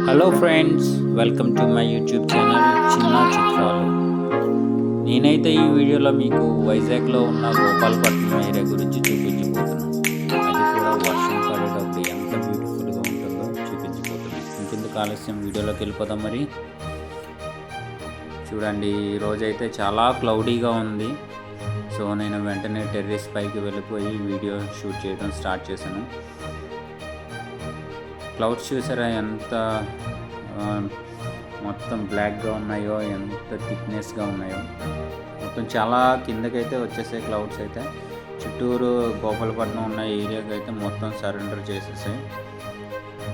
Hello friends, welcome to my YouTube channel చిన్న చిత్రాలు. నేనైతే ఈ వీడియోలో మీకు వైజాగ్లో ఉన్న గోపాలపట్నం ఏరియా గురించి చూపించబోతున్నాను. అది కూడా వర్షం పడేటప్పుడు ఎంత బ్యూటిఫుల్గా ఉంటుందో చూపించబోతున్నాను. ఇంకెందుకు ఆలస్యం, వీడియోలోకి వెళ్ళిపోదాం. మరి చూడండి, ఈరోజైతే చాలా క్లౌడీగా ఉంది. సో నేను వెంటనే టెర్రస్ పైకి వెళ్ళిపోయి వీడియో షూట్ చేయడం స్టార్ట్ చేశాను. క్లౌడ్స్ చూసారా ఎంత మొత్తం బ్లాక్గా ఉన్నాయో, ఎంత థిక్నెస్గా ఉన్నాయో. మొత్తం చాలా కిందకైతే వచ్చేసాయి క్లౌడ్స్ అయితే. చుట్టూరు గోపాలపట్నం ఉన్న ఏరియాకి అయితే మొత్తం సరెండర్ చేసేసాయి.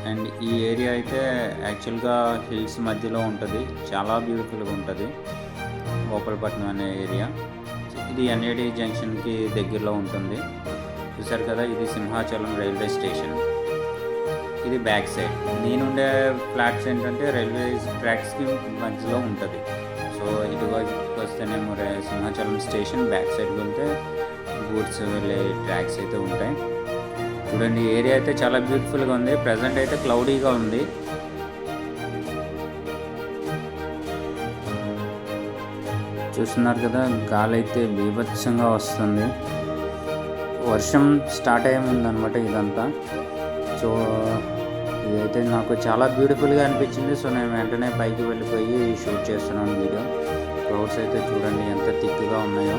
అండ్ ఈ ఏరియా అయితే యాక్చువల్గా హిల్స్ మధ్యలో ఉంటుంది. చాలా బ్యూటిఫుల్గా ఉంటుంది గోపాలపట్నం అనే ఏరియా. ఇది ఎన్ఏడి జంక్షన్కి దగ్గరలో ఉంటుంది. చూసారు కదా, ఇది సింహాచలం రైల్వే స్టేషన్. ఇది బ్యాక్ సైడ్. నేనుండే ఫ్లాట్స్ ఏంటంటే రైల్వే ట్రాక్స్కి మధ్యలో ఉంటుంది. సో ఇటువైపు వస్తేనేమో సింహాచలం స్టేషన్, బ్యాక్ సైడ్కి వెళ్తే గూడ్స్ వెళ్ళే ట్రాక్స్ అయితే ఉంటాయి. చూడండి, ఏరియా అయితే చాలా బ్యూటిఫుల్గా ఉంది. ప్రజెంట్ అయితే క్లౌడీగా ఉంది. చూస్తున్నారు కదా, గాలి అయితే బీభత్సంగా వస్తుంది. వర్షం స్టార్ట్ అయ్యే ముందనమాట ఇదంతా. సో ఇదైతే నాకు చాలా బ్యూటిఫుల్గా అనిపించింది. సో నేను వెంటనే పైకి వెళ్ళిపోయి షూట్ చేస్తున్నాను వీడియో. క్లౌడ్స్ అయితే చూడండి ఎంత థిక్గా ఉన్నాయో.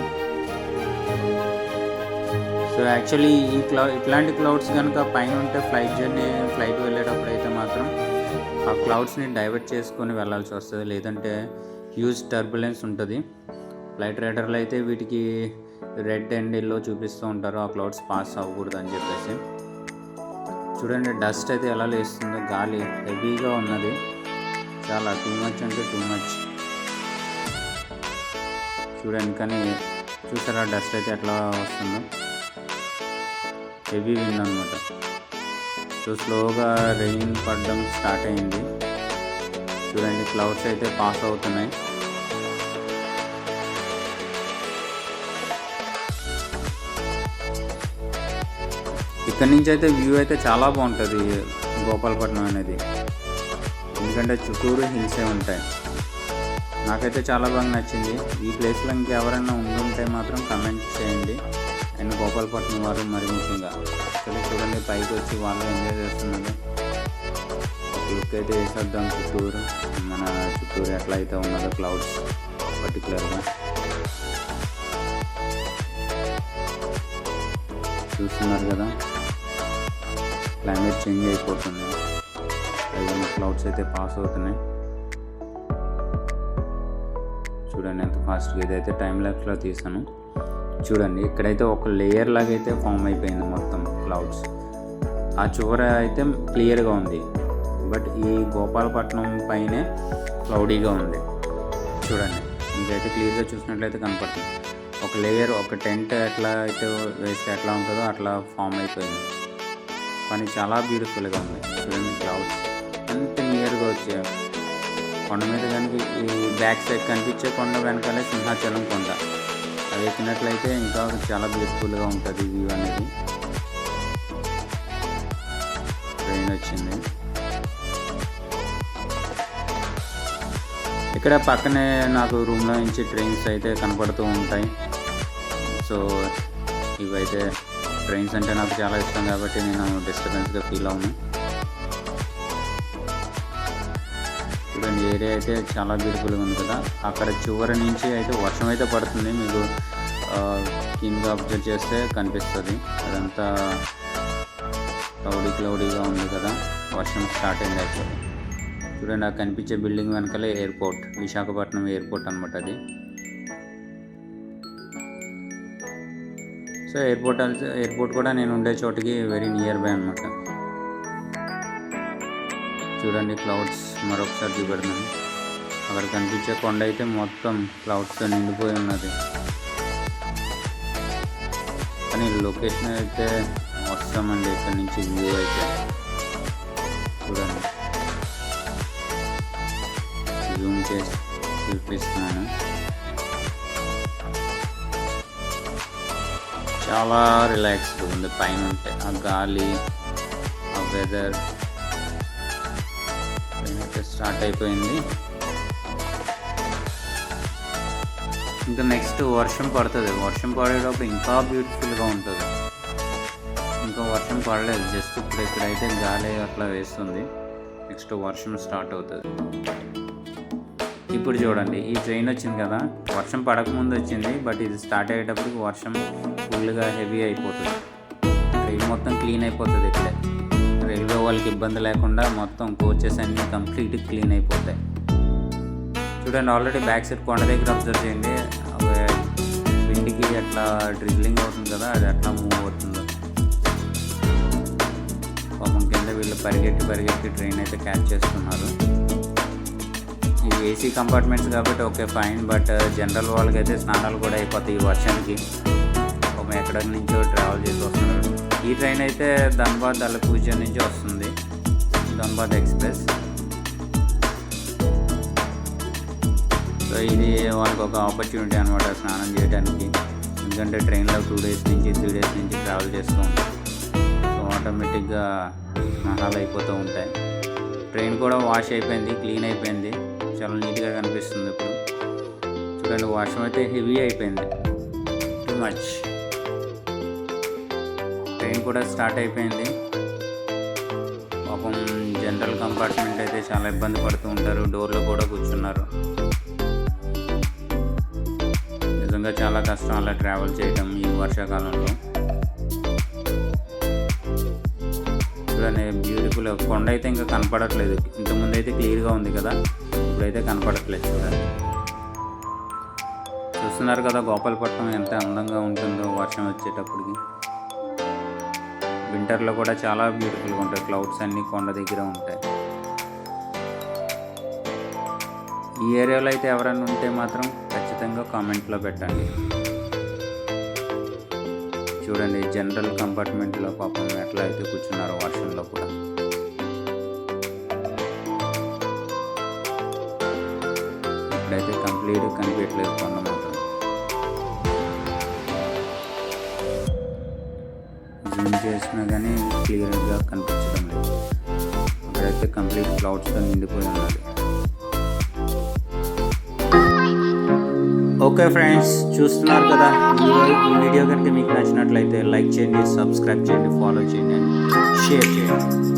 సో యాక్చువల్లీ ఇట్లాంటి క్లౌడ్స్ కనుక పైన ఉంటే ఫ్లైట్ వెళ్ళేటప్పుడు అయితే మాత్రం ఆ క్లౌడ్స్ని డైవర్ట్ చేసుకొని వెళ్ళాల్సి వస్తుంది. లేదంటే హ్యూజ్ టర్బులెన్స్ ఉంటుంది. ఫ్లైట్ రైడర్లు అయితే వీటికి రెడ్ అండ్ ఎల్లో చూపిస్తూ ఉంటారు, ఆ క్లౌడ్స్ పాస్ అవ్వకూడదు అని చెప్పేసి. చూడండి, డస్ట్ అయితే ఎలా లేస్తుందో. గాలి హెవీగా ఉన్నది, చాలా టూ మచ్ అంటే టూ మచ్. చూడండి, కానీ చూసారా డస్ట్ అయితే ఎట్లా వస్తుందో. హెవీ విండ్ అనమాట. సో స్లోగా రెయిన్ పడడం స్టార్ట్ అయింది. చూడండి, క్లౌడ్స్ అయితే పాస్ అవుతున్నాయి. ఇక్కడి నుంచి అయితే వ్యూ అయితే చాలా బాగుంటుంది గోపాలపట్నం అనేది. ఎందుకంటే చుట్టూరు హిల్సే ఉంటాయి. నాకైతే చాలా బాగా నచ్చింది. ఈ ప్లేస్లో ఇంకెవరైనా ఉండుంటే మాత్రం కమెంట్ చేయండి. అండ్ గోపాలపట్నం వారు మరి ముఖ్యంగా చూడండి, పైకి వచ్చి వాళ్ళు ఎంజాయ్ చేస్తున్నారు. ఒక లుక్ అయితే వేసేద్దాం చుట్టూరు. మన చుట్టూరు ఎట్లా అయితే ఉన్నదో క్లౌడ్స్ పర్టికులర్గా చూస్తున్నారు కదా. క్లైమేట్ చేంజ్ అయిపోతుంది, ఏదైనా క్లౌడ్స్ అయితే పాస్ అవుతున్నాయి. చూడండి ఎంత ఫాస్ట్గా. ఇదైతే టైం ల్యాప్స్లో తీసాను. చూడండి, ఇక్కడైతే ఒక లేయర్ లాగా అయితే ఫామ్ అయిపోయింది మొత్తం క్లౌడ్స్. ఆ చివర అయితే క్లియర్గా ఉంది, బట్ ఈ గోపాలపట్నం పైనే క్లౌడీగా ఉంది. చూడండి, మీకైతే క్లియర్గా చూసినట్లయితే కనపడుతుంది. ఒక లేయర్, ఒక టెంట్ ఎట్లా అయితే వేస్తే ఎట్లా ఉంటుందో అట్లా ఫామ్ అయిపోయింది. కానీ చాలా బ్యూటిఫుల్గా ఉంది. చూడండి, క్లౌడ్స్ ఎంత నియర్గా వచ్చాయి. కొండ మీద కనుక ఈ బ్యాక్ సైడ్ కనిపించే కొండ వెనకాలే సింహాచలం కొండ. అది ఎక్కినట్లయితే ఇంకా చాలా బ్యూటిఫుల్గా ఉంటుంది వ్యూ అనేది. ట్రైన్ వచ్చింది. ఇక్కడ పక్కనే నాకు రూమ్లో నుంచి ట్రైన్స్ అయితే కనపడుతూ ఉంటాయి. సో ఇవైతే ట్రైన్స్ అంటే నాకు చాలా ఇష్టం కాబట్టి నేను డిస్టర్బెన్స్గా ఫీల్ అవును. చూడండి, ఏరియా అయితే చాలా బ్యూటిఫుల్గా ఉంది కదా. అక్కడ చివరి నుంచి అయితే వర్షం అయితే పడుతుంది. మీకు కింద అబ్జర్వ్ చేస్తే కనిపిస్తుంది. అదంతా క్లౌడీగా ఉంది కదా. వర్షం స్టార్ట్ అయింది యాక్చువల్లీ. చూడండి, ఆ కనిపించే బిల్డింగ్ వెనకాలే ఎయిర్పోర్ట్, విశాఖపట్నం ఎయిర్పోర్ట్ అనమాట అది. సో ఎయిర్పోర్ట్ కూడా నేను ఉండే చోటికి వెరీ నియర్ బై అనమాట. చూడండి, క్లౌడ్స్ మరొకసారి చూపెడుతున్నాను. అక్కడ కనిపించే కొండ అయితే మొత్తం క్లౌడ్స్తో నిండిపోయి ఉన్నది. కానీ లొకేషన్ అయితే వస్తామండి. ఇక్కడ నుంచి వ్యూ అయితే చూడండి, జూమ్ చేసి చూపిస్తున్నాను. చాలా రిలాక్స్గా ఉంది పైన ఉంటే. ఆ గాలి, ఆ వెదర్ స్టార్ట్ అయిపోయింది. ఇంకా నెక్స్ట్ వర్షం పడుతుంది. వర్షం పడేటప్పుడు ఇంకా బ్యూటిఫుల్గా ఉంటుంది. ఇంకా వర్షం పడలేదు, జస్ట్ ఇప్పుడు ఇక్కడైతే గాలి అట్లా వేస్తుంది. నెక్స్ట్ వర్షం స్టార్ట్ అవుతుంది. ఇప్పుడు చూడండి, ఈ ట్రైన్ వచ్చింది కదా, వర్షం పడకముందు వచ్చింది, బట్ ఇది స్టార్ట్ అయ్యేటప్పటికి వర్షం ఫుల్గా హెవీ అయిపోతుంది. ట్రైన్ మొత్తం క్లీన్ అయిపోతుంది. ఇక్కడే రైల్వే వాళ్ళకి ఇబ్బంది లేకుండా మొత్తం కోచెస్ అన్నీ కంప్లీట్ క్లీన్ అయిపోతాయి. చూడండి, ఆల్రెడీ బ్యాక్ సైడ్ కొండ దగ్గర అబ్జర్వ్ చేయండి, విండికి అట్లా డ్రిజ్లింగ్ అవుతుంది కదా, అది అట్లా మూవ్ అవుతుందో. పాపం కింద వీళ్ళు పరిగెట్టి ట్రైన్ అయితే క్యాచ్ చేస్తున్నారు. ఇవి ఏసీ కంపార్ట్మెంట్స్ కాబట్టి ఓకే ఫైన్, బట్ జనరల్ వాళ్ళకైతే స్నానాలు కూడా అయిపోతాయి ఈ వర్షానికి. ఒక ఎక్కడి నుంచో ట్రావెల్ చేసి వస్తున్నారు. ఈ ట్రైన్ అయితే ధన్బాద్ అల్లపూజ నుంచి వస్తుంది, ధన్బాద్ ఎక్స్ప్రెస్. సో ఇది వాళ్ళకి ఒక ఆపర్చునిటీ అనమాట స్నానం చేయడానికి. ఎందుకంటే ట్రైన్లో 2 days నుంచి 3 days నుంచి ట్రావెల్ చేస్తూ ఉంటాయి. సో ఆటోమేటిక్గా స్నానాలు అయిపోతూ ఉంటాయి. ట్రైన్ కూడా వాష్ అయిపోయింది, క్లీన్ అయిపోయింది, చాలా నీట్గా కనిపిస్తుంది. ఇప్పుడు చూడండి, వర్షం అయితే హెవీ అయిపోయింది, టూ మచ్. ట్రైన్ కూడా స్టార్ట్ అయిపోయింది. పాపం జనరల్ కంపార్ట్మెంట్ అయితే చాలా ఇబ్బంది పడుతూ ఉంటారు, డోర్లో కూడా కూర్చున్నారు. నిజంగా చాలా కష్టం అలా ట్రావెల్ చేయటం ఈ వర్షాకాలంలో. చూడండి, బ్యూటిఫుల్. కొండ అయితే ఇంకా కనపడట్లేదు, ఇంతకుముందు అయితే క్లియర్గా ఉంది కదా, ఇప్పుడైతే కనపడట్లేదు. చూడండి, చూస్తున్నారు కదా గోపాలపట్నం ఎంత అందంగా ఉంటుందో వర్షం వచ్చేటప్పటికి. వింటర్లో కూడా చాలా బ్యూటిఫుల్గా ఉంటాయి, క్లౌడ్స్ అన్నీ కొండ దగ్గర ఉంటాయి. ఈ ఏరియాలో అయితే ఎవరైనా ఉంటే మాత్రం ఖచ్చితంగా కామెంట్లో పెట్టండి. చూడండి, జనరల్ కంపార్ట్మెంట్లో పాపం ఎట్లా అయితే కూర్చున్నారో వర్షంలో కూడా. ఇప్పుడైతే కంప్లీట్ కనిపించట్లేదు కొండ మాత్రం. జూమ్ చేసినా కానీ క్లియర్గా కనిపించడం లేదు. అక్కడైతే కంప్లీట్ క్లౌడ్స్తో నిండిపోయి ఉన్నది. ఓకే ఫ్రెండ్స్, చూస్తున్నారు కదా, ఈ వీడియో కనుక మీకు నచ్చినట్లయితే లైక్ చేయండి, సబ్స్క్రైబ్ చేయండి, ఫాలో చేయండి, షేర్ చేయండి.